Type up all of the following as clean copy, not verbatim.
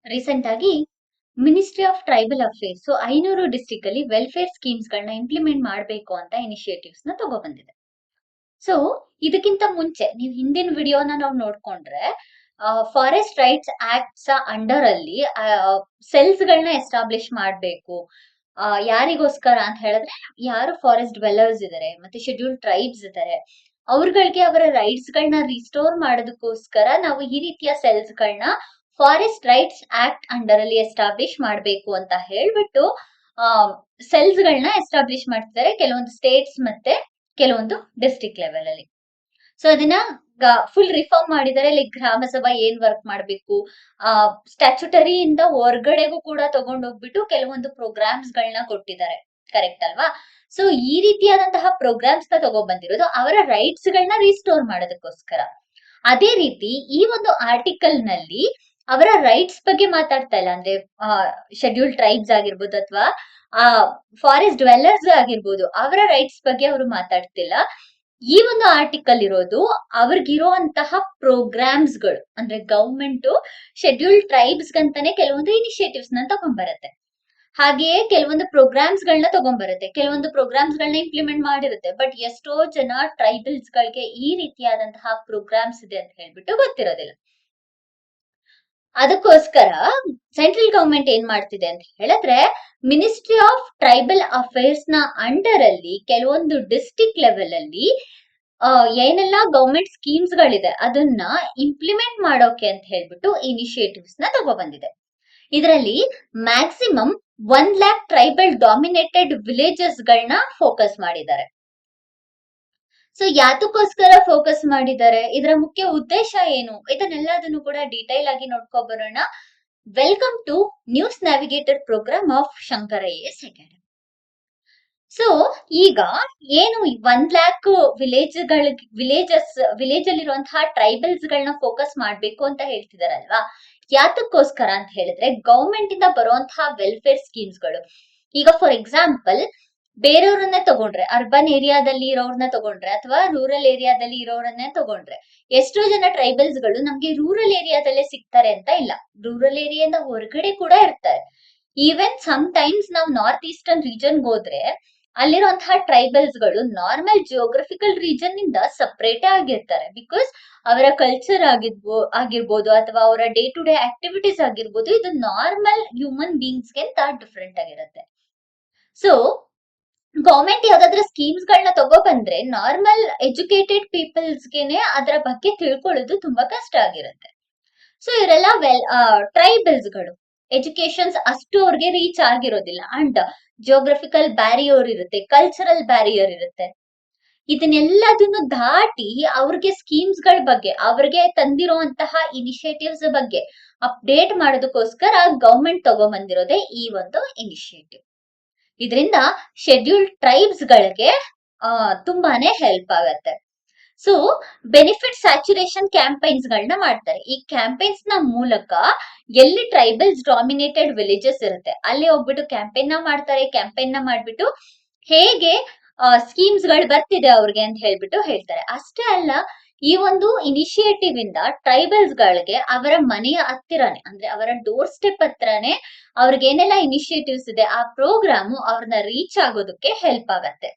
Recent ಆಗಿ ministry of tribal affairs 500 district ಅಲ್ಲಿ welfare schemes ಗಳನ್ನ ಇಂಪ್ಲಿಮೆಂಟ್ ಮಾಡಬೇಕು ಅಂತ ಇನಿಷಿಯೇಟಿವ್ಸ್ ನ ತಗೊಬಂದಿದೆ. ಸೊ ಇದಕ್ಕಿಂತ ಮುಂಚೆ ನೀವು ಹಿಂದಿನ ವಿಡಿಯೋನ ನಾವು ನೋಡ್ಕೊಂಡ್ರೆ ಫಾರೆಸ್ಟ್ ರೈಟ್ಸ್ ಆಕ್ಟ್ಸ್ ಅಂಡರ್ ಅಲ್ಲಿ ಸೆಲ್ಸ್ ಗಳನ್ನ ಎಸ್ಟಾಬ್ಲಿಷ್ ಮಾಡಬೇಕು. ಯಾರಿಗೋಸ್ಕರ ಅಂತ ಹೇಳಿದ್ರೆ ಯಾರು ಫಾರೆಸ್ಟ್ ಡ್ವೆಲ್ಲರ್ಸ್ ಇದಾರೆ ಮತ್ತೆ ಶೆಡ್ಯೂಲ್ ಟ್ರೈಬ್ಸ್ ಇದಾರೆ ಅವ್ರಗಳಿಗೆ ಅವರ ರೈಟ್ಸ್ ಗಳನ್ನ ರಿಸ್ಟೋರ್ ಮಾಡೋದಕ್ಕೋಸ್ಕರ ನಾವು ಈ ರೀತಿಯ ಸೆಲ್ಸ್ ಗಳನ್ನ ಫಾರೆಸ್ಟ್ ರೈಟ್ಸ್ ಆಕ್ಟ್ ಅಂಡರ್ ಅಲ್ಲಿ ಎಸ್ಟಾಬ್ಲಿಷ್ ಮಾಡಬೇಕು ಅಂತ ಹೇಳ್ಬಿಟ್ಟು ಸೆಲ್ಸ್ ಗಳನ್ನ ಎಸ್ಟಾಬ್ಲಿಷ್ ಮಾಡ್ತಿದ್ದಾರೆ ಕೆಲವೊಂದು ಸ್ಟೇಟ್ಸ್ ಮತ್ತೆ ಕೆಲವೊಂದು ಡಿಸ್ಟ್ರಿಕ್ಟ್ ಲೆವೆಲ್ ಅಲ್ಲಿ. ಸೊ ಅದನ್ನ ಫುಲ್ ರಿಫಾರ್ಮ್ ಮಾಡಿದ್ದಾರೆ. ಲೈಕ್ ಗ್ರಾಮ ಸಭಾ ಏನ್ ವರ್ಕ್ ಮಾಡ್ಬೇಕು, ಸ್ಟ್ಯಾಚುಟರಿ ಇಂದ ಹೊರಗಡೆಗೂ ಕೂಡ ತಗೊಂಡೋಗ್ಬಿಟ್ಟು ಕೆಲವೊಂದು ಪ್ರೋಗ್ರಾಮ್ಸ್ ಗಳನ್ನ ಕೊಟ್ಟಿದ್ದಾರೆ. ಕರೆಕ್ಟ್ ಅಲ್ವಾ? ಸೊ ಈ ರೀತಿಯಾದಂತಹ ಪ್ರೋಗ್ರಾಮ್ಸ್ ನ ತಗೊಬಂದಿರೋದು ಅವರ ರೈಟ್ಸ್ ಗಳನ್ನ ರಿಸ್ಟೋರ್ ಮಾಡೋದಕ್ಕೋಸ್ಕರ. ಅದೇ ರೀತಿ ಈ ಒಂದು ಆರ್ಟಿಕಲ್ ನಲ್ಲಿ ಅವರ ರೈಟ್ಸ್ ಬಗ್ಗೆ ಮಾತಾಡ್ತಾ ಇಲ್ಲ. ಅಂದ್ರೆ ಶೆಡ್ಯೂಲ್ ಟ್ರೈಬ್ಸ್ ಆಗಿರ್ಬೋದು ಅಥವಾ ಫಾರೆಸ್ಟ್ ಡ್ವೆಲ್ಲರ್ಸ್ ಆಗಿರ್ಬೋದು, ಅವರ ರೈಟ್ಸ್ ಬಗ್ಗೆ ಅವರು ಮಾತಾಡ್ತಿಲ್ಲ. ಈ ಒಂದು ಆರ್ಟಿಕಲ್ ಇರೋದು ಅವ್ರಿಗಿರುವಂತಹ ಪ್ರೋಗ್ರಾಮ್ಸ್ ಗಳು, ಅಂದ್ರೆ ಗವರ್ಮೆಂಟ್ ಶೆಡ್ಯೂಲ್ ಟ್ರೈಬ್ಸ್ ಗಂತಾನೆ ಕೆಲವೊಂದು ಇನಿಷಿಯೇಟಿವ್ಸ್ ನ ತಗೊಂಡ್ಬರುತ್ತೆ. ಹಾಗೆಯೇ ಕೆಲವೊಂದು ಪ್ರೋಗ್ರಾಮ್ಸ್ ಗಳನ್ನ ತಗೊಂಡ್ಬರುತ್ತೆ, ಕೆಲವೊಂದು ಪ್ರೋಗ್ರಾಮ್ಸ್ ಗಳನ್ನ ಇಂಪ್ಲಿಮೆಂಟ್ ಮಾಡಿರುತ್ತೆ. ಬಟ್ ಎಷ್ಟೋ ಜನ ಟ್ರೈಬಲ್ಸ್ ಗಳಿಗೆ ಈ ರೀತಿಯಾದಂತಹ ಪ್ರೋಗ್ರಾಮ್ಸ್ ಇದೆ ಅಂತ ಹೇಳ್ಬಿಟ್ಟು ಗೊತ್ತಿರೋದಿಲ್ಲ. ಅದಕ್ಕೋಸ್ಕರ ಸೆಂಟ್ರಲ್ ಗವರ್ಮೆಂಟ್ ಏನ್ ಮಾಡ್ತಿದೆ ಅಂತ ಹೇಳಿದ್ರೆ ಮಿನಿಸ್ಟ್ರಿ ಆಫ್ ಟ್ರೈಬಲ್ ಅಫೇರ್ಸ್ ನ ಅಂಡರ್ ಅಲ್ಲಿ ಕೆಲವೊಂದು ಡಿಸ್ಟ್ರಿಕ್ಟ್ ಲೆವೆಲ್ ಅಲ್ಲಿ ಏನೆಲ್ಲ ಗವರ್ಮೆಂಟ್ ಸ್ಕೀಮ್ಸ್ ಗಳಿದೆ ಅದನ್ನ ಇಂಪ್ಲಿಮೆಂಟ್ ಮಾಡೋಕೆ ಅಂತ ಹೇಳ್ಬಿಟ್ಟು ಇನಿಷಿಯೇಟಿವ್ಸ್ ನ ತಗೊಬಂದಿದೆ. ಇದರಲ್ಲಿ ಮ್ಯಾಕ್ಸಿಮಮ್ 1,00,000 ಟ್ರೈಬಲ್ ಡಾಮಿನೇಟೆಡ್ ವಿಲೇಜಸ್ ಗಳನ್ನ ಫೋಕಸ್ ಮಾಡಿದ್ದಾರೆ. ಸೊ ಯಾತಕ್ಕೋಸ್ಕರ ಫೋಕಸ್ ಮಾಡಿದ್ದಾರೆ, ಇದರ ಮುಖ್ಯ ಉದ್ದೇಶ ಏನು, ಇದನ್ನೆಲ್ಲದನ್ನು ಕೂಡ ಡೀಟೈಲ್ ಆಗಿ ನೋಡ್ಕೊ ಬರೋಣ. Welcome to news navigator program of Shankar IAS academy. So ಈಗ ಏನು 1,00,000 ವಿಲೇಜ್ ಅಲ್ಲಿರುವಂತಹ ಟ್ರೈಬಲ್ಸ್ ಗಳನ್ನ ಫೋಕಸ್ ಮಾಡ್ಬೇಕು ಅಂತ ಹೇಳ್ತಿದಾರಲ್ವಾ, ಯಾತಕ್ಕೋಸ್ಕರ ಅಂತ ಹೇಳಿದ್ರೆ ಗವರ್ಮೆಂಟ್ ಇಂದ ಬರುವಂತಹ ವೆಲ್ಫೇರ್ ಸ್ಕೀಮ್ಸ್ ಗಳು. ಈಗ ಫಾರ್ ಎಕ್ಸಾಂಪಲ್ ಬೇರೆಯವ್ರನ್ನ ತಗೊಂಡ್ರೆ, ಅರ್ಬನ್ ಏರಿಯಾದಲ್ಲಿ ಇರೋರ್ನ ತಗೊಂಡ್ರೆ ಅಥವಾ ರೂರಲ್ ಏರಿಯಾದಲ್ಲಿ ಇರೋರನ್ನೇ ತಗೊಂಡ್ರೆ, ಎಷ್ಟೋ ಜನ ಟ್ರೈಬಲ್ಸ್ ಗಳು ನಮ್ಗೆ ರೂರಲ್ ಏರಿಯಾದಲ್ಲೇ ಸಿಗ್ತಾರೆ ಅಂತ ಇಲ್ಲ, ರೂರಲ್ ಏರಿಯಾದ ಹೊರಗಡೆ ಕೂಡ ಇರ್ತಾರೆ. ಈವನ್ ಸಮ್ ಟೈಮ್ಸ್ ನಾವು ನಾರ್ತ್ ಈಸ್ಟರ್ನ್ ರೀಜನ್ ಹೋದ್ರೆ ಅಲ್ಲಿರುವಂತಹ ಟ್ರೈಬಲ್ಸ್ ಗಳು ನಾರ್ಮಲ್ ಜಿಯೋಗ್ರಫಿಕಲ್ ರೀಜನ್ ಇಂದ ಸಪರೇಟ್ ಆಗಿರ್ತಾರೆ. ಬಿಕಾಸ್ ಅವರ ಕಲ್ಚರ್ ಆಗಿರ್ಬೋದು ಅಥವಾ ಅವರ ಡೇ ಟು ಡೇ ಆಕ್ಟಿವಿಟೀಸ್ ಆಗಿರ್ಬೋದು, ಇದು ನಾರ್ಮಲ್ ಹ್ಯೂಮನ್ ಬೀಯಿಂಗ್ಸ್ ಗಿಂತ ಡಿಫ್ರೆಂಟ್ ಆಗಿರುತ್ತೆ. ಸೊ ಗವರ್ಮೆಂಟ್ ಯಾವ್ದಾದ್ರು ಸ್ಕೀಮ್ಸ್ ಗಳನ್ನ ತಗೊಬಂದ್ರೆ ನಾರ್ಮಲ್ ಎಜುಕೇಟೆಡ್ ಪೀಪಲ್ಸ್ ಗೆನೆ ಅದರ ಬಗ್ಗೆ ತಿಳ್ಕೊಳ್ಳೋದು ತುಂಬಾ ಕಷ್ಟ ಆಗಿರುತ್ತೆ. ಸೊ ಇವರೆಲ್ಲ ಟ್ರೈಬಲ್ಸ್ ಗಳು ಎಜುಕೇಶನ್ಸ್ ಅಷ್ಟು ಅವ್ರಿಗೆ ರೀಚ್ ಆಗಿರೋದಿಲ್ಲ. ಅಂಡ್ ಜಿಯೋಗ್ರಫಿಕಲ್ ಬ್ಯಾರಿಯರ್ ಇರುತ್ತೆ, ಕಲ್ಚರಲ್ ಬ್ಯಾರಿಯರ್ ಇರುತ್ತೆ. ಇದನ್ನೆಲ್ಲದನ್ನು ದಾಟಿ ಅವ್ರಿಗೆ ಸ್ಕೀಮ್ಸ್ ಗಳ ಬಗ್ಗೆ, ಅವ್ರಿಗೆ ತಂದಿರುವಂತಹ ಇನಿಷಿಯೇಟಿವ್ಸ್ ಬಗ್ಗೆ ಅಪ್ಡೇಟ್ ಮಾಡೋದಕ್ಕೋಸ್ಕರ ಗವರ್ಮೆಂಟ್ ತಗೊಂಡ್ಬಂದಿರೋದೇ ಈ ಒಂದು ಇನಿಷಿಯೇಟಿವ್. ಇದರಿಂದ ಶೆಡ್ಯೂಲ್ ಟ್ರೈಬ್ಸ್ ಗಳಿಗೆ ತುಂಬಾನೇ ಹೆಲ್ಪ್ ಆಗತ್ತೆ. ಸೊ ಬೆನಿಫಿಟ್ ಸ್ಯಾಚುರೇಷನ್ ಕ್ಯಾಂಪೈನ್ಸ್ ಗಳನ್ನ ಮಾಡ್ತಾರೆ. ಈ ಕ್ಯಾಂಪೈನ್ಸ್ ನ ಮೂಲಕ ಎಲ್ಲಿ ಟ್ರೈಬಲ್ಸ್ ಡಾಮಿನೇಟೆಡ್ ವಿಲೇಜಸ್ ಇರುತ್ತೆ ಅಲ್ಲಿ ಹೋಗ್ಬಿಟ್ಟು ಕ್ಯಾಂಪೈನ್ ನ ಮಾಡ್ತಾರೆ. ಕ್ಯಾಂಪೈನ್ ನ ಮಾಡ್ಬಿಟ್ಟು ಹೇಗೆ ಸ್ಕೀಮ್ಸ್ ಗಳು ಬರ್ತಿದೆ ಅವ್ರಿಗೆ ಅಂತ ಹೇಳ್ಬಿಟ್ಟು ಹೇಳ್ತಾರೆ. ಅಷ್ಟೇ ಅಲ್ಲ, ಈ ಒಂದು ಇನಿಷಿಯೇಟಿವ್ ಇಂದ ಟ್ರೈಬಲ್ಸ್ ಗಳಿಗೆ ಅವರ ಮನೆಯ ಹತ್ತಿರನೇ, ಅಂದ್ರೆ ಅವರ ಡೋರ್ ಸ್ಟೆಪ್ ಹತ್ರನೇ ಅವ್ರಿಗೆ ಏನೆಲ್ಲ ಇನಿಷಿಯೇಟಿವ್ಸ್ ಇದೆ ಆ ಪ್ರೋಗ್ರಾಮು ಅವ್ರನ್ನ ರೀಚ್ ಆಗೋದಕ್ಕೆ ಹೆಲ್ಪ್ ಆಗತ್ತೆ.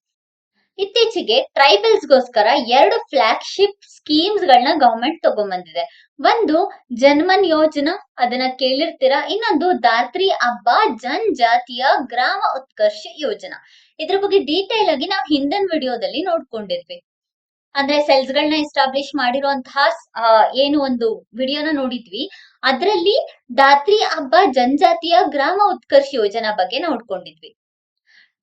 ಇತ್ತೀಚೆಗೆ ಟ್ರೈಬಲ್ಸ್ ಗೋಸ್ಕರ 2 ಫ್ಲಾಗ್ಶಿಪ್ ಸ್ಕೀಮ್ಸ್ ಗಳನ್ನ ಗವರ್ಮೆಂಟ್ ತಗೊಂಡ್ಬಂದಿದೆ. ಒಂದು ಜನ್ಮನ್ ಯೋಜನಾ, ಅದನ್ನ ಕೇಳಿರ್ತೀರಾ. ಇನ್ನೊಂದು ದಾತ್ರಿ ಅಬ್ಬಾ ಜನಜಾತಿಯ ಗ್ರಾಮ ಉತ್ಕರ್ಷ ಯೋಜನಾ. ಇದ್ರ ಬಗ್ಗೆ ಡೀಟೇಲ್ ಆಗಿ ನಾವು ಹಿಂದಿನ ವಿಡಿಯೋದಲ್ಲಿ ನೋಡ್ಕೊಂಡಿದ್ವಿ. ಅಂದ್ರೆ ಸೆಲ್ಸ್ ಗಳನ್ನ ಎಸ್ಟಾಬ್ಲಿಷ್ ಮಾಡಿರುವಂತಹ ಏನು ಒಂದು ವಿಡಿಯೋನ ನೋಡಿದ್ವಿ, ಅದ್ರಲ್ಲಿ ದಾತ್ರಿ ಹಬ್ಬ ಜನಜಾತಿಯ ಗ್ರಾಮ ಉತ್ಕರ್ಷ ಯೋಜನಾ ಬಗ್ಗೆ ನೋಡ್ಕೊಂಡಿದ್ವಿ.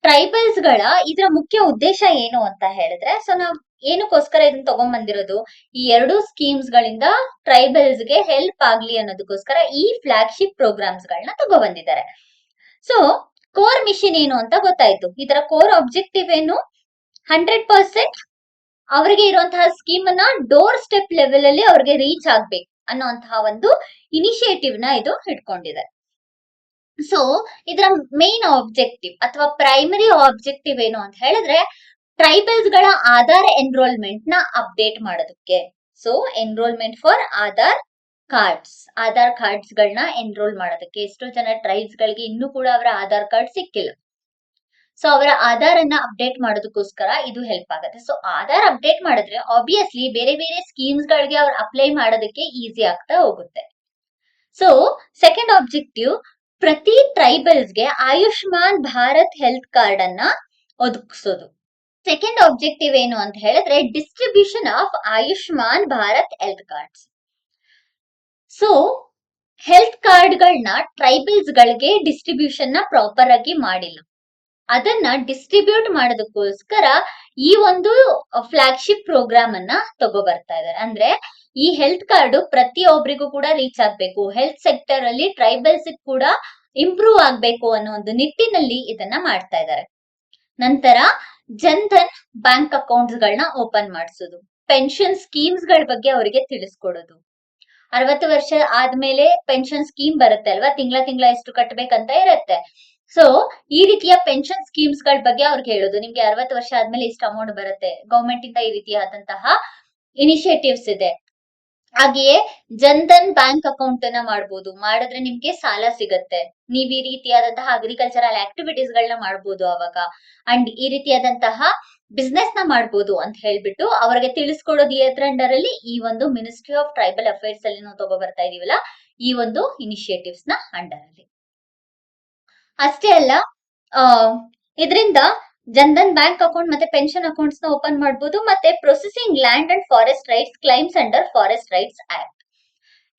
ಟ್ರೈಬಲ್ಸ್ ಗಳ ಇದರ ಮುಖ್ಯ ಉದ್ದೇಶ ಏನು ಅಂತ ಹೇಳಿದ್ರೆ, ಸೊ ನಾವ್ ಏನಕ್ಕೋಸ್ಕರ ಇದನ್ನ ತಗೊಂಡ್ಬಂದಿರೋದು, ಈ 2 ಸ್ಕೀಮ್ಸ್ ಗಳಿಂದ ಟ್ರೈಬಲ್ಸ್ ಗೆ ಹೆಲ್ಪ್ ಆಗ್ಲಿ ಅನ್ನೋದಕ್ಕೋಸ್ಕರ ಈ ಫ್ಲಾಗ್ಶಿಪ್ ಪ್ರೋಗ್ರಾಮ್ಸ್ ಗಳನ್ನ ತಗೊಂಡ್ಬಂದಿದ್ದಾರೆ. ಸೊ ಕೋರ್ ಮಿಷನ್ ಏನು ಅಂತ ಗೊತ್ತಾಯ್ತು. ಇದರ ಕೋರ್ ಆಬ್ಜೆಕ್ಟಿವ್ ಏನು, 100% ಅವರಿಗೆ ಇರುವಂತಹ ಸ್ಕೀಮ್ ಅನ್ನ ಡೋರ್ ಸ್ಟೆಪ್ ಲೆವೆಲ್ ಅಲ್ಲಿ ಅವ್ರಿಗೆ ರೀಚ್ ಆಗ್ಬೇಕು ಅನ್ನುವಂತಹ ಒಂದು ಇನಿಷಿಯೇಟಿವ್ ನ ಇದು ಇಟ್ಕೊಂಡಿದೆ. ಸೊ ಇದರ ಮೇನ್ ಆಬ್ಜೆಕ್ಟಿವ್ ಅಥವಾ ಪ್ರೈಮರಿ ಆಬ್ಜೆಕ್ಟಿವ್ ಏನು ಅಂತ ಹೇಳಿದ್ರೆ ಟ್ರೈಬಲ್ಸ್ ಗಳ ಆಧಾರ್ ಎನ್ರೋಲ್ಮೆಂಟ್ ನ ಅಪ್ಡೇಟ್ ಮಾಡೋದಕ್ಕೆ. So enrolment for Aadhaar cards, Aadhaar cards ಗಳನ್ನ ಎನ್ರೋಲ್ ಮಾಡೋದಕ್ಕೆ. ಎಷ್ಟೋ ಜನ ಟ್ರೈಬ್ಸ್ ಗಳಿಗೆ ಇನ್ನೂ ಕೂಡ ಅವರ ಆಧಾರ್ ಕಾರ್ಡ್ ಸಿಕ್ಕಿಲ್ಲ. ಸೊ ಅವರ ಆಧಾರ್ ಅನ್ನ ಅಪ್ಡೇಟ್ ಮಾಡೋದಕ್ಕೋಸ್ಕರ ಇದು ಹೆಲ್ಪ್ ಆಗುತ್ತೆ. ಸೊ ಆಧಾರ್ ಅಪ್ಡೇಟ್ ಮಾಡಿದ್ರೆ ಆಬ್ವಿಯಸ್ಲಿ ಬೇರೆ ಬೇರೆ ಸ್ಕೀಮ್ಸ್ ಗಳಿಗೆ ಅವ್ರು ಅಪ್ಲೈ ಮಾಡೋದಕ್ಕೆ ಈಸಿ ಆಗ್ತಾ ಹೋಗುತ್ತೆ. ಸೊ ಸೆಕೆಂಡ್ ಆಬ್ಜೆಕ್ಟಿವ್, ಪ್ರತಿ ಟ್ರೈಬಲ್ಸ್ಗೆ ಆಯುಷ್ಮಾನ್ ಭಾರತ್ ಹೆಲ್ತ್ ಕಾರ್ಡ್ ಅನ್ನ ಒದಗಿಸೋದು. ಸೆಕೆಂಡ್ ಆಬ್ಜೆಕ್ಟಿವ್ ಏನು ಅಂತ ಹೇಳಿದ್ರೆ distribution of Ayushman Bharat health cards. So health ಕಾರ್ಡ್ಗಳನ್ನ ಟ್ರೈಬಲ್ಸ್ ಗಳಿಗೆ ಡಿಸ್ಟ್ರಿಬ್ಯೂಷನ್ ನ ಪ್ರಾಪರ್ ಆಗಿ ಮಾಡಿಲ್ಲ. ಅದನ್ನ ಡಿಸ್ಟ್ರಿಬ್ಯೂಟ್ ಮಾಡೋದಕ್ಕೋಸ್ಕರ ಈ ಒಂದು ಫ್ಲಾಗ್ಶಿಪ್ ಪ್ರೋಗ್ರಾಮ್ ಅನ್ನ ತಗೋ ಬರ್ತಾ ಇದ್ದಾರೆ. ಅಂದ್ರೆ ಈ ಹೆಲ್ತ್ ಕಾರ್ಡ್ ಪ್ರತಿಯೊಬ್ಬರಿಗೂ ಕೂಡ ರೀಚ್ ಆಗ್ಬೇಕು, ಹೆಲ್ತ್ ಸೆಕ್ಟರ್ ಅಲ್ಲಿ ಟ್ರೈಬಲ್ಸ್ ಕೂಡ ಇಂಪ್ರೂವ್ ಆಗ್ಬೇಕು ಅನ್ನೋ ಒಂದು ನಿಟ್ಟಿನಲ್ಲಿ ಇದನ್ನ ಮಾಡ್ತಾ ಇದ್ದಾರೆ. ನಂತರ ಜನ್ಧನ್ ಬ್ಯಾಂಕ್ ಅಕೌಂಟ್ಸ್ ಗಳನ್ನ ಓಪನ್ ಮಾಡಿಸೋದು, ಪೆನ್ಷನ್ ಸ್ಕೀಮ್ಸ್ ಗಳ ಬಗ್ಗೆ ಅವರಿಗೆ ತಿಳಿಸ್ಕೊಡೋದು. 60 ವರ್ಷ ಆದ್ಮೇಲೆ ಪೆನ್ಷನ್ ಸ್ಕೀಮ್ ಬರುತ್ತೆ ಅಲ್ವಾ, ತಿಂಗಳ ಎಷ್ಟು ಕಟ್ಟಬೇಕಂತ ಇರುತ್ತೆ. ಸೊ ಈ ರೀತಿಯ ಪೆನ್ಷನ್ ಸ್ಕೀಮ್ಸ್ ಗಳ ಬಗ್ಗೆ ಅವ್ರಿಗೆ ಹೇಳೋದು, ನಿಮ್ಗೆ 60 ವರ್ಷ ಆದ್ಮೇಲೆ ಇಷ್ಟು ಅಮೌಂಟ್ ಬರುತ್ತೆ, ಗವರ್ಮೆಂಟ್ ಇಂದ ಈ ರೀತಿಯಾದಂತಹ ಇನಿಷಿಯೇಟಿವ್ಸ್ ಇದೆ. ಹಾಗೆಯೇ ಜನ್ಧನ್ ಬ್ಯಾಂಕ್ ಅಕೌಂಟ್ ಅನ್ನ ಮಾಡ್ಬೋದು, ಮಾಡಿದ್ರೆ ನಿಮ್ಗೆ ಸಾಲ ಸಿಗತ್ತೆ, ನೀವ್ ಈ ರೀತಿಯಾದಂತಹ ಅಗ್ರಿಕಲ್ಚರಲ್ ಆಕ್ಟಿವಿಟೀಸ್ ಗಳನ್ನ ಮಾಡ್ಬೋದು ಅವಾಗ, ಅಂಡ್ ಈ ರೀತಿಯಾದಂತಹ ಬಿಸ್ನೆಸ್ ನ ಮಾಡ್ಬೋದು ಅಂತ ಹೇಳ್ಬಿಟ್ಟು ಅವ್ರಿಗೆ ತಿಳಿಸ್ಕೊಡೋದು ಎದ್ರ ಅಂಡರ್ ಅಲ್ಲಿ, ಈ ಒಂದು ಮಿನಿಸ್ಟ್ರಿ ಆಫ್ ಟ್ರೈಬಲ್ ಅಫೇರ್ಸ್ ಅಲ್ಲಿ ನಾವು ತಗೋ ಬರ್ತಾ ಇದೀವಲ್ಲ ಈ ಒಂದು ಇನಿಷಿಯೇಟಿವ್ಸ್ ನ ಅಂಡರ್ ಅಲ್ಲಿ. ಅಷ್ಟೇ ಅಲ್ಲ, ಇದರಿಂದ ಜನ್ಧನ್ ಬ್ಯಾಂಕ್ ಅಕೌಂಟ್ ಮತ್ತೆ ಪೆನ್ಷನ್ ಅಕೌಂಟ್ಸ್ ನ ಓಪನ್ ಮಾಡಬಹುದು. ಮತ್ತೆ processing land and forest rights claims under forest rights act.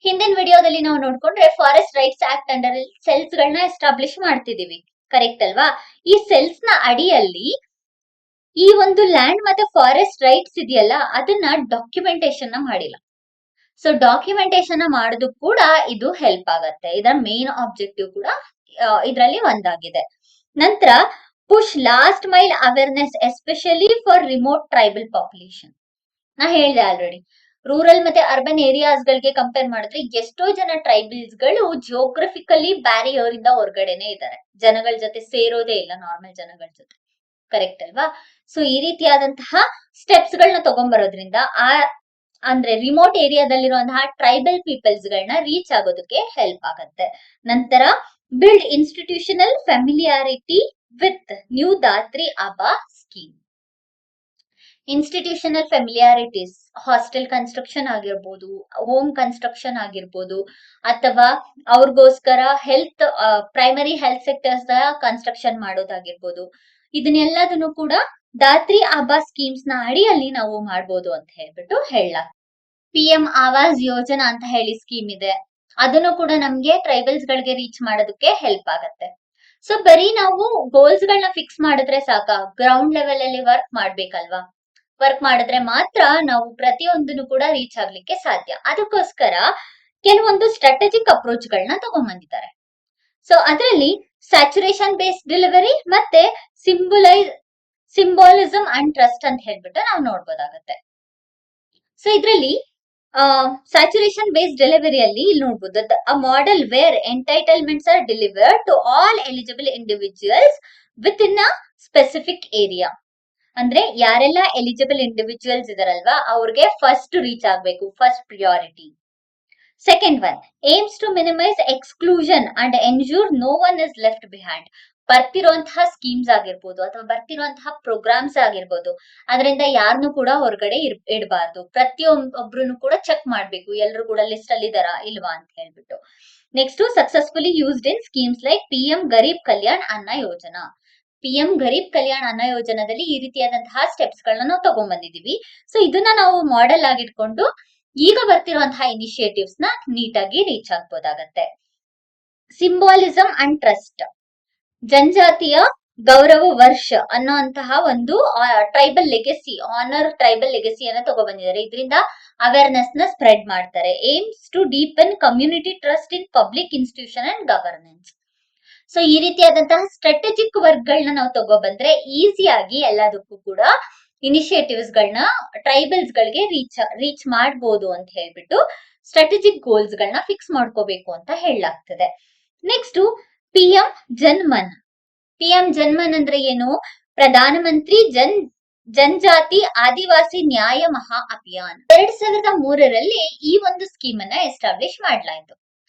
ಹಿಂದಿನ ವಿಡಿಯೋದಲ್ಲಿ ನಾವು ನೋಡ್ಕೊಂಡ್ರೆ forest rights act under cells ಗಳನ್ನ ಎಸ್ಟಾಬ್ಲಿಷ್ ಮಾಡ್ತಿದೀವಿ, ಕರೆಕ್ಟ್ ಅಲ್ವಾ? ಈ ಸೆಲ್ಸ್ ನ ಅಡಿಯಲ್ಲಿ ಈ ಒಂದು ಲ್ಯಾಂಡ್ ಮತ್ತೆ ಫಾರೆಸ್ಟ್ ರೈಟ್ಸ್ ಇದೆಯಲ್ಲ ಅದನ್ನ ಡಾಕ್ಯುಮೆಂಟೇಶನ್ ಮಾಡಿಲ್ಲ. ಸೊ ಡಾಕ್ಯುಮೆಂಟೇಶನ್ ಮಾಡೋದು ಕೂಡ ಇದು ಹೆಲ್ಪ್ ಆಗತ್ತೆ. ಇದರ ಮೇನ್ ಆಬ್ಜೆಕ್ಟಿವ್ ಕೂಡ ಇದರಲ್ಲಿ ಒಂದಾಗಿದೆ. ನಂತರ push last mile awareness especially for remote tribal population. ನಾ ಹೇಳಿದೆ ಆಲ್ರೆಡಿ, ರೂರಲ್ ಮತ್ತೆ ಅರ್ಬನ್ ಏರಿಯಾಸ್ ಗಳಿಗೆ ಕಂಪೇರ್ ಮಾಡಿದ್ರೆ ಎಷ್ಟೋ ಜನ ಟ್ರೈಬಲ್ಸ್ ಗಳು ಜಿಯೋಗ್ರಫಿಕಲಿ ಬ್ಯಾರಿಯರ್ ಇಂದ ಹೊರಗಡೆನೆ ಇದ್ದಾರೆ, ಜನಗಳ ಜೊತೆ ಸೇರೋದೇ ಇಲ್ಲ ನಾರ್ಮಲ್ ಜನಗಳ ಜೊತೆ, ಕರೆಕ್ಟ್ ಅಲ್ವಾ? ಸೊ ಈ ರೀತಿಯಾದಂತಹ ಸ್ಟೆಪ್ಸ್ ಗಳನ್ನ ತಗೊಂಡ್ಬರೋದ್ರಿಂದ ಅಂದ್ರೆ ರಿಮೋಟ್ ಏರಿಯಾದಲ್ಲಿರುವಂತಹ ಟ್ರೈಬಲ್ ಪೀಪಲ್ಸ್ ಗಳನ್ನ ರೀಚ್ ಆಗೋದಕ್ಕೆ ಹೆಲ್ಪ್ ಆಗತ್ತೆ. ನಂತರ build institutional familiarity with new Dharti Aaba scheme. Institutional familiarities, hostel construction ಆಗಿರ್ಬೋದು, ಹೋಮ್ ಕನ್ಸ್ಟ್ರಕ್ಷನ್ ಆಗಿರ್ಬೋದು, ಅಥವಾ ಅವ್ರಿಗೋಸ್ಕರ health primary health sectors construction ಮಾಡೋದಾಗಿರ್ಬೋದು, ಇದನ್ನೆಲ್ಲದನ್ನು ಕೂಡ ದಾತ್ರಿ ಆಬಾ ಸ್ಕೀಮ್ಸ್ ನ ಅಡಿಯಲ್ಲಿ ನಾವು ಮಾಡ್ಬೋದು ಅಂತ ಹೇಳ್ಬಿಟ್ಟು ಹೇಳಲಾಗ್ತದೆ. PM ಆವಾಸ್ ಯೋಜನಾ ಅಂತ ಹೇಳಿ ಸ್ಕೀಮ್ ಇದೆ, ಅದನ್ನು ಕೂಡ ನಮ್ಗೆ ಟ್ರೈಬಲ್ಸ್ ಗಳಿಗೆ ರೀಚ್ ಮಾಡೋದಕ್ಕೆ ಹೆಲ್ಪ್ ಆಗತ್ತೆ. ಸೊ ಬರೀ ನಾವು ಗೋಲ್ಸ್ ಗಳನ್ನ ಫಿಕ್ಸ್ ಮಾಡಿದ್ರೆ ಸಾಕ, ಗ್ರೌಂಡ್ ಲೆವೆಲ್ ಅಲ್ಲಿ ವರ್ಕ್ ಮಾಡ್ಬೇಕಲ್ವಾ? ವರ್ಕ್ ಮಾಡಿದ್ರೆ ಮಾತ್ರ ನಾವು ಪ್ರತಿಯೊಂದನ್ನು ಕೂಡ ರೀಚ್ ಆಗ್ಲಿಕ್ಕೆ ಸಾಧ್ಯ. ಅದಕ್ಕೋಸ್ಕರ ಕೆಲವೊಂದು ಸ್ಟ್ರಾಟಜಿಕ್ ಅಪ್ರೋಚ್ ಗಳನ್ನ ತಗೊಂಡ್ಬಂದಿದ್ದಾರೆ. ಸೊ ಅದರಲ್ಲಿ ಸ್ಯಾಚುರೇಷನ್ ಬೇಸ್ಡ್ ಡೆಲಿವರಿ ಮತ್ತೆ ಸಿಂಬಾಲಿಸಮ್ ಅಂಡ್ ಟ್ರಸ್ಟ್ ಅಂತ ಹೇಳ್ಬಿಟ್ಟು ನಾವು ನೋಡ್ಬೋದಾಗತ್ತೆ. ಸೊ ಇದ್ರಲ್ಲಿ ಸ್ಯಾಚುರೇಷನ್ ಬೇಸ್ಡ್ ಡೆಲಿವರಿಯಲ್ಲಿ ಇಲ್ಲಿ ನೋಡ್ಬೋದು, a model where entitlements are delivered to all eligible individuals within a specific area. ಅಂದ್ರೆ ಯಾರೆಲ್ಲ ಎಲಿಜಿಬಲ್ ಇಂಡಿವಿಜುವಲ್ಸ್ ಇದಾರಲ್ವಾ ಅವ್ರಿಗೆ ಫಸ್ಟ್ ರೀಚ್ ಆಗ್ಬೇಕು, first priority. Second one aims to minimise exclusion and ensure no one is left behind. ಬರ್ತಿರುವಂತಹ schemes ಆಗಿರ್ಬೋದು ಅಥವಾ ಬರ್ತಿರುವಂತಹ programmes ಆಗಿರ್ಬೋದು, ಅದರಿಂದ ಯಾರನ್ನು ಕೂಡ ಹೊರಗಡೆ ಇಡಬಾರ್ದು, ಪ್ರತಿಯೊಬ್ಬರು ಕೂಡ ಚೆಕ್ ಮಾಡ್ಬೇಕು ಎಲ್ಲರೂ ಕೂಡ ಲಿಸ್ಟ್ ಅಲ್ಲಿ ಇದಾರಾ ಇಲ್ವಾ ಅಂತ ಹೇಳ್ಬಿಟ್ಟು. Next successfully used in schemes like PM Garib Kalyan ಅನ್ನ ಯೋಜನಾ. PM ಗರೀಬ್ ಕಲ್ಯಾಣ್ ಅನ್ನ ಯೋಜನಾದಲ್ಲಿ ಈ ರೀತಿಯಾದಂತಹ ಸ್ಟೆಪ್ಸ್ ಗಳನ್ನ ನಾವು ತಗೊಂಡ್ ಬಂದಿದೀವಿ. ಸೊ ಇದನ್ನ ನಾವು ಮಾಡೆಲ್ ಆಗಿಟ್ಕೊಂಡು ಈಗ ಬರ್ತಿರುವಂತಹ ಇನಿಷಿಯೇಟಿವ್ಸ್ ನ ನೀಟಾಗಿ ರೀಚ್ ಆಗ್ಬೋದಾಗತ್ತೆ. ಸಿಂಬಾಲಿಸಮ್ ಅಂಡ್ ಟ್ರಸ್ಟ್, ಜನಜಾತಿಯ ಗೌರವ ವರ್ಷ ಅನ್ನುವಂತಹ ಒಂದು ಟ್ರೈಬಲ್ ಲೆಗೆಸಿ, ಆನರ್ ಟ್ರೈಬಲ್ ಲೆಗೆಸಿಯನ್ನ ತಗೊಬಂದಿದ್ದಾರೆ. ಇದರಿಂದ ಅವೇರ್ನೆಸ್ ನ ಸ್ಪ್ರೆಡ್ ಮಾಡ್ತಾರೆ. Aims to deepen community trust in public institution and governance. So ಈ ರೀತಿಯಾದಂತಹ ಸ್ಟ್ರಾಟಜಿಕ್ ವರ್ಕ್ ಗಳನ್ನ ನಾವು ತಗೊಬಂದ್ರೆ ಈಸಿಯಾಗಿ ಎಲ್ಲದಕ್ಕೂ ಕೂಡ ಇನಿಷಿಯೇಟಿವ್ಸ್ ಗಳನ್ನ ಟ್ರೈಬಲ್ಸ್ ಗಳಿಗೆ ರೀಚ್ ಮಾಡಬಹುದು ಅಂತ ಹೇಳ್ಬಿಟ್ಟು ಸ್ಟ್ರಾಟಜಿಕ್ ಗೋಲ್ಸ್ ಗಳನ್ನ ಫಿಕ್ಸ್ ಮಾಡ್ಕೋಬೇಕು ಅಂತ ಹೇಳಲಾಗ್ತದೆ. Next PM Janman. PM Janman ಅಂದ್ರೆ ಏನು? ಪ್ರಧಾನ ಮಂತ್ರಿ ಜನ್ ಜನಜಾತಿ ಆದಿವಾಸಿ ನ್ಯಾಯ ಮಹಾ ಅಭಿಯಾನ್ 2003ರಲ್ಲಿ ಈ ಒಂದು ಸ್ಕೀಮ್ ಅನ್ನ ಎಸ್ಟಾಬ್ಲಿಷ್ ಮಾಡಲಾಯಿತು.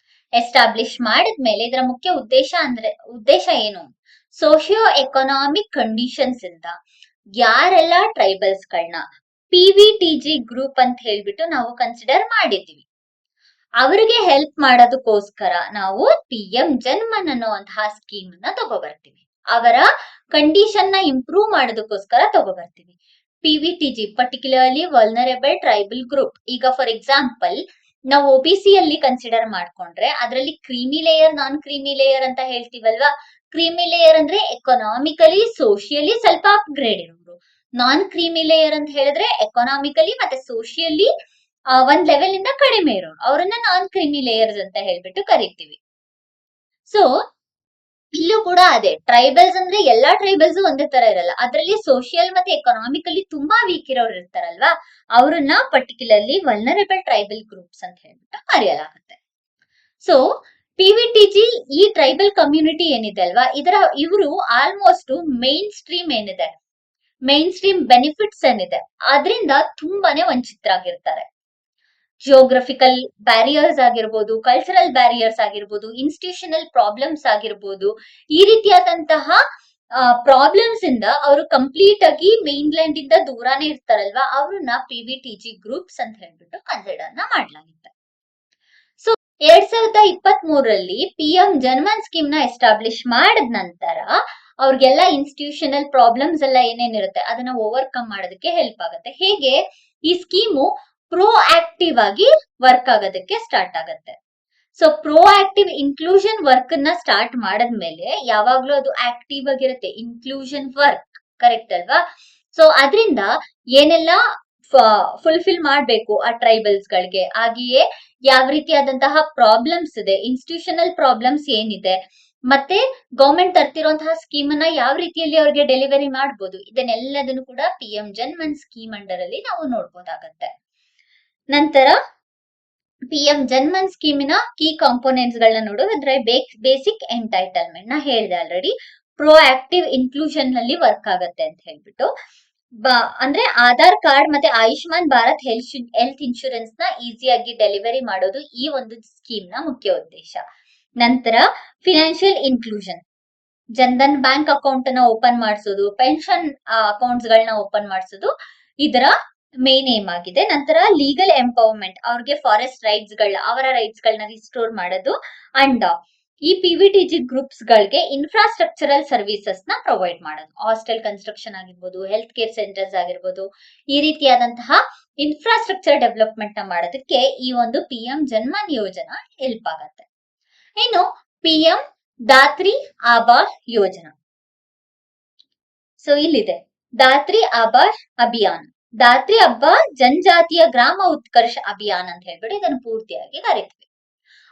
ಎಸ್ಟಾಬ್ಲಿಷ್ ಮಾಡಿದ್ಮೇಲೆ ಇದರ ಮುಖ್ಯ ಉದ್ದೇಶ ಏನು? ಸೋಶಿಯೋ ಎಕನಾಮಿಕ್ ಕಂಡೀಷನ್ಸ್ ಇಂದ ಯಾರೆಲ್ಲ ಟ್ರೈಬಲ್ಸ್ ಗಳನ್ನ PVTG ಗ್ರೂಪ್ ಅಂತ ಹೇಳ್ಬಿಟ್ಟು ನಾವು ಕನ್ಸಿಡರ್ ಮಾಡಿದ್ವಿ, ಅವರಿಗೆ ಹೆಲ್ಪ್ ಮಾಡೋದಕ್ಕೋಸ್ಕರ ನಾವು PM ಜನ್ಮನ್ ಅನ್ನುವಂತಹ ಸ್ಕೀಮ್ ಅನ್ನ ತಗೋಬರ್ತೀವಿ. ಅವರ ಕಂಡೀಷನ್ ನ ಇಂಪ್ರೂವ್ ಮಾಡೋದಕ್ಕೋಸ್ಕರ ತಗೋಬರ್ತೀವಿ. PVTG particularly vulnerable tribal group. ಈಗ ಫಾರ್ ಎಕ್ಸಾಂಪಲ್ ನಾವು OBC ಅಲ್ಲಿ ಕನ್ಸಿಡರ್ ಮಾಡ್ಕೊಂಡ್ರೆ ಅದರಲ್ಲಿ creamy layer, non creamy layer ಅಂತ ಹೇಳ್ತೀವಲ್ವಾ. ಕ್ರೀಮಿ ಲೇಯರ್ ಅಂದ್ರೆ ಎಕನಾಮಿಕಲಿ ಸೋಷಿಯಲಿ ಸ್ವಲ್ಪ ಅಪ್ಗ್ರೇಡ್ ಇರೋರು. ನಾನ್ ಕ್ರೀಮಿ ಲೇಯರ್ ಅಂತ ಹೇಳಿದ್ರೆ ಎಕನಾಮಿಕಲಿ ಮತ್ತೆ ಸೋಷಿಯಲಿ ಒಂದ್ ಲೆವೆಲ್ ಇಂದ ಕಡಿಮೆ ಇರೋರು, ಅವರನ್ನ ನಾನ್ ಕ್ರೀಮಿ ಲೇಯರ್ಸ್ ಅಂತ ಹೇಳ್ಬಿಟ್ಟು ಕರಿತೀವಿ. ಸೊ ಇಲ್ಲೂ ಕೂಡ ಅದೇ, ಟ್ರೈಬಲ್ಸ್ ಅಂದ್ರೆ ಎಲ್ಲಾ ಟ್ರೈಬಲ್ಸ್ ಒಂದೇ ತರ ಇರಲ್ಲ. ಅದರಲ್ಲಿ ಸೋಷಿಯಲ್ ಮತ್ತೆ ಎಕನಾಮಿಕಲಿ ತುಂಬಾ ವೀಕ್ ಇರೋರು ಇರ್ತಾರಲ್ವಾ, ಅವ್ರನ್ನ ಪರ್ಟಿಕ್ಯುಲರ್ಲಿ ವಲ್ನರೇಬಲ್ ಟ್ರೈಬಲ್ ಗ್ರೂಪ್ಸ್ ಅಂತ ಹೇಳ್ಬಿಟ್ಟು ಕರೆಯಲಾಗುತ್ತೆ. ಸೊ PVTG ಈ ಟ್ರೈಬಲ್ ಕಮ್ಯುನಿಟಿ ಏನಿದೆ ಅಲ್ವಾ, ಇವರು ಆಲ್ಮೋಸ್ಟ್ ಮೇನ್ ಸ್ಟ್ರೀಮ್ ಏನಿದೆ, ಮೇನ್ ಸ್ಟ್ರೀಮ್ ಬೆನಿಫಿಟ್ಸ್ ಏನಿದೆ ಅದರಿಂದ ತುಂಬಾನೇ ವಂಚಿತರಾಗಿರ್ತಾರೆ. ಜಿಯೋಗ್ರಫಿಕಲ್ ಬ್ಯಾರಿಯರ್ಸ್ ಆಗಿರ್ಬೋದು, ಕಲ್ಚರಲ್ ಬ್ಯಾರಿಯರ್ಸ್ ಆಗಿರ್ಬೋದು, ಇನ್ಸ್ಟಿಟ್ಯೂಷನಲ್ ಪ್ರಾಬ್ಲಮ್ಸ್ ಆಗಿರ್ಬೋದು, ಈ ರೀತಿಯಾದಂತಹ ಪ್ರಾಬ್ಲಮ್ಸ್ ಇಂದ ಅವರು ಕಂಪ್ಲೀಟ್ ಆಗಿ ಮೇನ್ಲ್ಯಾಂಡ್ ಇಂದ ದೂರಾನೇ ಇರ್ತಾರಲ್ವಾ, ಅವ್ರನ್ನ PVTG ಗ್ರೂಪ್ಸ್ ಅಂತ ಹೇಳ್ಬಿಟ್ಟು ಕನ್ಸಿಡರ್ ಮಾಡಲಾಗುತ್ತೆ. ಸೊ 2023ರಲ್ಲಿ PM ಜನ್ಮನ್ ಸ್ಕೀಮ್ ನ ಎಸ್ಟಾಬ್ಲಿಷ್ ಮಾಡಿದ ನಂತರ ಅವ್ರಿಗೆಲ್ಲ ಇನ್ಸ್ಟಿಟ್ಯೂಷನಲ್ ಪ್ರಾಬ್ಲಮ್ಸ್ ಎಲ್ಲ ಏನೇನಿರುತ್ತೆ ಅದನ್ನ ಓವರ್ಕಮ್ ಮಾಡೋದಕ್ಕೆ ಹೆಲ್ಪ್ ಆಗುತ್ತೆ. ಹೇಗೆ ಈ ಸ್ಕೀಮು ಪ್ರೋ ಆಕ್ಟಿವ್ ಆಗಿ ವರ್ಕ್ ಆಗೋದಕ್ಕೆ ಸ್ಟಾರ್ಟ್ ಆಗತ್ತೆ. So pro active inclusion work ನ ಸ್ಟಾರ್ಟ್ ಮಾಡದ್ಮೇಲೆ ಯಾವಾಗ್ಲೂ ಅದು ಆಕ್ಟಿವ್ ಆಗಿರುತ್ತೆ. ಇನ್ಕ್ಲೂಷನ್ ವರ್ಕ್ ಕರೆಕ್ಟ್ ಅಲ್ವಾ? ಸೊ ಅದರಿಂದ ಏನೆಲ್ಲ ಫುಲ್ಫಿಲ್ ಮಾಡ್ಬೇಕು ಆ ಟ್ರೈಬಲ್ಸ್ ಗಳಿಗೆ, ಹಾಗೆಯೇ ಯಾವ ರೀತಿಯಾದಂತಹ ಪ್ರಾಬ್ಲಮ್ಸ್ ಇದೆ, ಇನ್ಸ್ಟಿಟ್ಯೂಷನಲ್ ಪ್ರಾಬ್ಲಮ್ಸ್ ಏನಿದೆ, ಮತ್ತೆ ಗವರ್ಮೆಂಟ್ ತರ್ತಿರುವಂತಹ ಸ್ಕೀಮ್ ಅನ್ನ ಯಾವ ರೀತಿಯಲ್ಲಿ ಅವ್ರಿಗೆ ಡೆಲಿವರಿ ಮಾಡ್ಬೋದು, ಇದನ್ನೆಲ್ಲದನ್ನು ಕೂಡ PM ಜನ್ಮನ್ ಸ್ಕೀಮ್ ಅಂಡರ್ ಅಲ್ಲಿ ನಾವು ನೋಡ್ಬೋದಾಗತ್ತೆ. ನಂತರ PM ಜನ್ಮನ್ ಸ್ಕೀಮಿನ ಕೀ ಕಾಂಪೋನೆಂಟ್ಸ್ ಗಳನ್ನ ನೋಡೋದಾದ್ರೆ ಬೇಸಿಕ್ ಎಂಟೈಟಲ್ಮೆಂಟ್ ನ ಹೇಳಿದೆ ಆಲ್ರೆಡಿ, ಪ್ರೋ ಆಕ್ಟಿವ್ ಇನ್ಕ್ಲೂಷನ್ ನಲ್ಲಿ ವರ್ಕ್ ಆಗತ್ತೆ ಅಂತ ಹೇಳ್ಬಿಟ್ಟು. ಅಂದ್ರೆ ಆಧಾರ್ ಕಾರ್ಡ್ ಮತ್ತೆ ಆಯುಷ್ಮಾನ್ ಭಾರತ್ ಹೆಲ್ತ್ ಇನ್ಶೂರೆನ್ಸ್ ನ ಈಸಿಯಾಗಿ ಡೆಲಿವರಿ ಮಾಡೋದು ಈ ಒಂದು ಸ್ಕೀಮ್ ನ ಮುಖ್ಯ ಉದ್ದೇಶ. ನಂತರ financial inclusion, Jan Dhan bank account ಅನ್ನ ಓಪನ್ ಮಾಡಿಸೋದು, ಪೆನ್ಷನ್ ಅಕೌಂಟ್ಸ್ ಗಳನ್ನ ಓಪನ್ ಮಾಡಿಸೋದು ಇದರ ಮೇನ್ ಏಮ್ ಆಗಿದೆ. ನಂತರ ಲೀಗಲ್ ಎಂಪವರ್ಮೆಂಟ್, ಅವ್ರಿಗೆ ಫಾರೆಸ್ಟ್ ಅವರ ರೈಟ್ಸ್ ಗಳನ್ನ ರಿಸ್ಟೋರ್ ಮಾಡೋದು. ಅಂಡ್ ಈ PVTG ಗ್ರೂಪ್ಸ್ ಗಳಿಗೆ ಇನ್ಫ್ರಾಸ್ಟ್ರಕ್ಚರಲ್ ಸರ್ವಿಸಸ್ ನ ಪ್ರೊವೈಡ್ ಮಾಡೋದು, ಹಾಸ್ಟೆಲ್ ಕನ್ಸ್ಟ್ರಕ್ಷನ್ ಆಗಿರ್ಬೋದು, ಹೆಲ್ತ್ ಕೇರ್ ಸೆಂಟರ್ಸ್ ಆಗಿರ್ಬೋದು, ಈ ರೀತಿಯಾದಂತಹ ಇನ್ಫ್ರಾಸ್ಟ್ರಕ್ಚರ್ ಡೆವಲಪ್ಮೆಂಟ್ ನ ಮಾಡೋದಕ್ಕೆ ಈ ಒಂದು PM ಜನ್ಮನ್ ಯೋಜನಾ ಹೆಲ್ಪ್ ಆಗತ್ತೆ. ಇನ್ನು PM ದಾತ್ರಿ ಆಬಾ ಯೋಜನಾ. ಸೊ ಇಲ್ಲಿದೆ ದಾತ್ರಿ ಆಬಾ ಅಭಿಯಾನ್, ದಾತ್ರಿ ಹಬ್ಬ ಜನಜಾತಿಯ ಗ್ರಾಮ ಉತ್ಕರ್ಷ ಅಭಿಯಾನ್ ಅಂತ ಹೇಳ್ಬಿಟ್ಟು ಇದನ್ನು ಪೂರ್ತಿಯಾಗಿ ಕರಿತೀವಿ.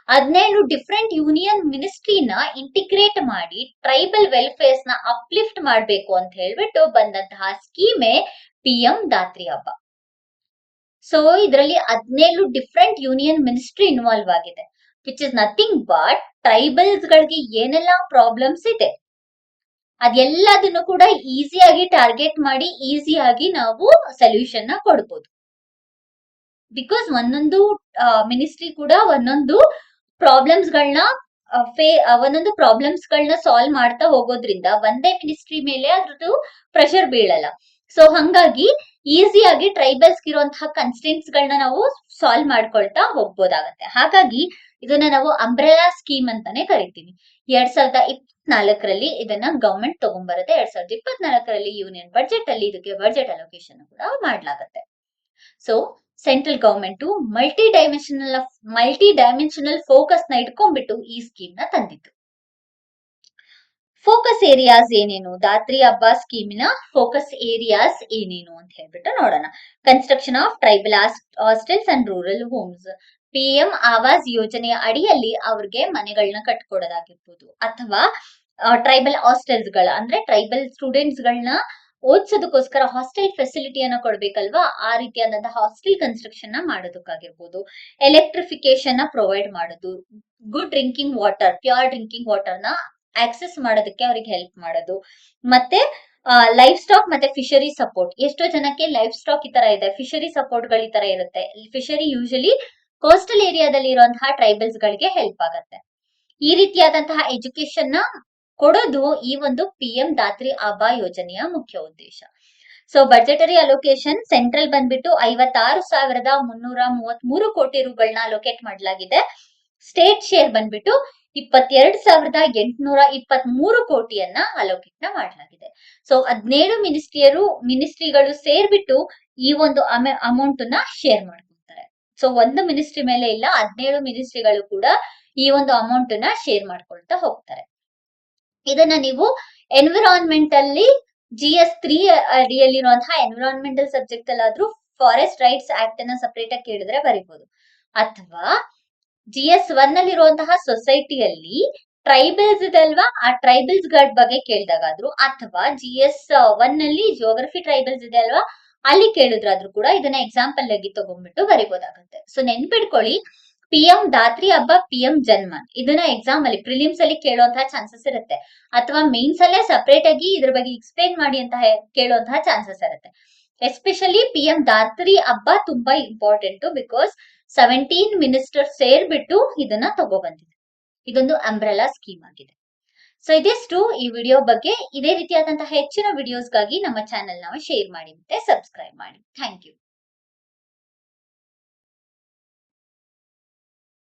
17 ಡಿಫ್ರೆಂಟ್ ಯೂನಿಯನ್ ಮಿನಿಸ್ಟ್ರಿನ ಇಂಟಿಗ್ರೇಟ್ ಮಾಡಿ ಟ್ರೈಬಲ್ ವೆಲ್ಫೇರ್ಸ್ ನ ಅಪ್ಲಿಫ್ಟ್ ಮಾಡ್ಬೇಕು ಅಂತ ಹೇಳ್ಬಿಟ್ಟು ಬಂದಂತಹ ಸ್ಕೀಮೇ PM ದಾತ್ರಿ ಹಬ್ಬ. ಸೊ ಇದರಲ್ಲಿ 17 ಡಿಫ್ರೆಂಟ್ ಯೂನಿಯನ್ ಮಿನಿಸ್ಟ್ರಿ ಇನ್ವಾಲ್ವ್ ಆಗಿದೆ, which is nothing but tribals ಗಳಿಗೆ ಏನೆಲ್ಲ ಪ್ರಾಬ್ಲಮ್ಸ್ ಇದೆ ಅದೆಲ್ಲದನ್ನು ಕೂಡ ಈಸಿಯಾಗಿ ಟಾರ್ಗೆಟ್ ಮಾಡಿ ಈಸಿಯಾಗಿ ನಾವು ಸೊಲ್ಯೂಷನ್ ನ ಕೊಡ್ಬೋದು. ಬಿಕಾಸ್ ಒಂದೊಂದು ಮಿನಿಸ್ಟ್ರಿ ಕೂಡ ಒಂದೊಂದು ಪ್ರಾಬ್ಲಮ್ಸ್ ಗಳನ್ನ ಸಾಲ್ವ್ ಮಾಡ್ತಾ ಹೋಗೋದ್ರಿಂದ ಒಂದೇ ಮಿನಿಸ್ಟ್ರಿ ಮೇಲೆ ಅದ್ರದ್ದು ಪ್ರೆಷರ್ ಬೀಳಲ್ಲ. ಸೊ ಹಂಗಾಗಿ ಈಸಿಯಾಗಿ ಟ್ರೈಬಲ್ಸ್ ಇರುವಂತಹ ಕನ್ಸ್ಟೆಂಟ್ಸ್ ಗಳನ್ನ ನಾವು ಸಾಲ್ವ್ ಮಾಡ್ಕೊಳ್ತಾ ಹೋಗ್ಬೋದಾಗತ್ತೆ. ಹಾಗಾಗಿ ಇದನ್ನ ನಾವು ಅಂಬ್ರೆಲಾ ಸ್ಕೀಮ್ ಅಂತಾನೆ ಕರಿತೀವಿ. 2024ರಲ್ಲಿ ಇದನ್ನ ಗವರ್ಮೆಂಟ್ ತಗೊಂಡ್ಬರುತ್ತೆ. 2024ರಲ್ಲಿ ಯೂನಿಯನ್ ಬಜೆಟ್ ಅಲ್ಲಿ ಇದಕ್ಕೆ ಬಜೆಟ್ ಅಲೋಕೇಶನ್ ಕೂಡ ಮಾಡಲಾಗುತ್ತೆ. So central government multi dimensional focus ನ ಇಟ್ಕೊಂಡ್ಬಿಟ್ಟು ಈ ಸ್ಕೀಮ್ ನ ತಂದಿತ್ತು. ಫೋಕಸ್ ಏರಿಯಾಸ್ ಏನೇನು, ದಾತ್ರಿ ಹಬ್ಬ ಸ್ಕೀಮಿನ ಫೋಕಸ್ ಏರಿಯಾಸ್ ಏನೇನು ಅಂತ ಹೇಳ್ಬಿಟ್ಟು ನೋಡೋಣ. Construction of tribal hostels and rural homes, PM Awas ಯೋಜನೆಯ ಅಡಿಯಲ್ಲಿ ಅವ್ರಿಗೆ ಮನೆಗಳನ್ನ ಕಟ್ಕೊಡೋದಾಗಿರ್ಬೋದು, ಅಥವಾ ಟ್ರೈಬಲ್ ಹಾಸ್ಟೆಲ್ಸ್ ಅಂದ್ರೆ ಟ್ರೈಬಲ್ ಸ್ಟೂಡೆಂಟ್ಸ್ ಗಳನ್ನ ಓದಿಸೋದಕ್ಕೋಸ್ಕರ ಹಾಸ್ಟೆಲ್ ಫೆಸಿಲಿಟಿಯನ್ನ ಕೊಡ್ಬೇಕಲ್ವಾ, ಆ ರೀತಿಯಾದಂತಹ ಹಾಸ್ಟೆಲ್ ಕನ್ಸ್ಟ್ರಕ್ಷನ್ ನ ಮಾಡೋದಕ್ಕಾಗಿರ್ಬೋದು. ಎಲೆಕ್ಟ್ರಿಫಿಕೇಶನ್ ನ ಪ್ರೊವೈಡ್ ಮಾಡೋದು, good drinking water, pure drinking water ನ ಆಕ್ಸೆಸ್ ಮಾಡೋದಕ್ಕೆ ಅವ್ರಿಗೆ ಹೆಲ್ಪ್ ಮಾಡೋದು, ಮತ್ತೆ ಲೈಫ್ ಸ್ಟಾಕ್ ಮತ್ತೆ ಫಿಶರಿ ಸಪೋರ್ಟ್. ಎಷ್ಟೋ ಜನಕ್ಕೆ ಲೈಫ್ ಸ್ಟಾಕ್ ಈ ತರ ಇದೆ, ಫಿಶರಿ ಸಪೋರ್ಟ್ ಗಳು ಈ ತರ ಇರುತ್ತೆ. ಫಿಶರಿ ಯೂಶಲಿ ಕೋಸ್ಟಲ್ ಏರಿಯಾದಲ್ಲಿ ಇರುವಂತಹ ಟ್ರೈಬಲ್ಸ್ ಗಳಿಗೆ ಹೆಲ್ಪ್ ಆಗುತ್ತೆ. ಈ ರೀತಿಯಾದಂತಹ ಎಜುಕೇಶನ್ ನ ಕೊಡೋದು ಈ ಒಂದು PM ದಾತ್ರಿ ಆಬಾ ಯೋಜನೆಯ ಮುಖ್ಯ ಉದ್ದೇಶ. ಸೊ ಬಜೆಟರಿ ಅಲೋಕೇಶನ್ ಸೆಂಟ್ರಲ್ ಬಂದ್ಬಿಟ್ಟು 56,333 ಕೋಟಿ ರೂಗಳನ್ನ ಅಲೋಕೇಟ್ ಮಾಡಲಾಗಿದೆ. ಸ್ಟೇಟ್ ಶೇರ್ ಬಂದ್ಬಿಟ್ಟು 22,823 ಕೋಟಿಯನ್ನ ಅಲೋಕೇಟ್ ಮಾಡಲಾಗಿದೆ. ಸೊ 17 ಮಿನಿಸ್ಟ್ರಿಗಳು ಸೇರ್ಬಿಟ್ಟು ಈ ಒಂದು ಅಮೌಂಟ್ ನ ಶೇರ್ ಮಾಡ್ಕೊಳ್ತಾರೆ. ಸೊ ಒಂದು ಮಿನಿಸ್ಟ್ರಿ ಮೇಲೆ ಇಲ್ಲ, 17 ಮಿನಿಸ್ಟ್ರಿಗಳು ಕೂಡ ಈ ಒಂದು ಅಮೌಂಟ್ ನ ಶೇರ್ ಮಾಡ್ಕೊಳ್ತಾ ಹೋಗ್ತಾರೆ. ಇದನ್ನ ನೀವು ಎನ್ವಿರಾನ್ಮೆಂಟ್ ಅಲ್ಲಿ GS3 ಅಡಿಯಲ್ಲಿರುವಂತಹ ಎನ್ವಿರಾನ್ಮೆಂಟಲ್ ಸಬ್ಜೆಕ್ಟ್ ಅಲ್ಲಾದ್ರೂ ಫಾರೆಸ್ಟ್ ರೈಟ್ಸ್ ಆಕ್ಟ್ ಅನ್ನ ಸಪರೇಟ್ ಆಗಿ ಕೇಳಿದ್ರೆ ಬರೀಬಹುದು. ಅಥವಾ GS1 ಅಲ್ಲಿರುವಂತಹ ಸೊಸೈಟಿಯಲ್ಲಿ ಟ್ರೈಬಲ್ಸ್ ಇದೆ ಅಲ್ವಾ, ಆ ಟ್ರೈಬಲ್ಸ್ ಗಳ ಬಗ್ಗೆ ಕೇಳಿದಾಗಾದ್ರು, ಅಥವಾ GS1 ನಲ್ಲಿ ಜಿಯೋಗ್ರಫಿ ಟ್ರೈಬಲ್ಸ್ ಇದೆ ಅಲ್ವಾ, ಅಲ್ಲಿ ಕೇಳಿದ್ರಾದ್ರೂ ಕೂಡ ಇದನ್ನ ಎಕ್ಸಾಂಪಲ್ ಆಗಿ ತಗೊಂಡ್ಬಿಟ್ಟು ಬರೀಬಹುದಾಗುತ್ತೆ. ಸೊ ನೆನ್ಪಿಡ್ಕೊಳ್ಳಿ, PM ದಾತ್ರಿ ಹಬ್ಬ, PM ಜನ್ಮನ್ ಇದನ್ನ ಎಕ್ಸಾಮ್ ಅಲ್ಲಿ ಪ್ರಿಲಿಮ್ಸ್ ಅಲ್ಲಿ ಕೇಳುವಂತಹ ಚಾನ್ಸಸ್ ಇರುತ್ತೆ, ಅಥವಾ ಮೇನ್ಸ್ ಅಲ್ಲೇ ಸಪರೇಟ್ ಆಗಿ ಇದ್ರ ಬಗ್ಗೆ ಎಕ್ಸ್ಪ್ಲೈನ್ ಮಾಡಿ ಅಂತ ಕೇಳುವಂತಹ ಚಾನ್ಸಸ್ ಇರುತ್ತೆ. ಎಸ್ಪೆಷಲಿ PM ದಾತ್ರಿ ಹಬ್ಬ ತುಂಬಾ ಇಂಪಾರ್ಟೆಂಟ್, ಬಿಕಾಸ್ 17 ಮಿನಿಸ್ಟರ್ ಸೇರ್ಬಿಟ್ಟು ಇದನ್ನ ತಗೊಬಂದಿದೆ. ಇದೊಂದು ಅಂಬ್ರೆಲಾ ಸ್ಕೀಮ್ ಆಗಿದೆ. ಸೊ ಇದಿಷ್ಟು ಈ ವಿಡಿಯೋ ಬಗ್ಗೆ. ಇದೇ ರೀತಿಯಾದಂತಹ ಹೆಚ್ಚಿನ ವಿಡಿಯೋಸ್ಗಾಗಿ ನಮ್ಮ ಚಾನೆಲ್ ನಾವು ಶೇರ್ ಮಾಡಿ ಮತ್ತೆ ಸಬ್ಸ್ಕ್ರೈಬ್ ಮಾಡಿ. Thank you.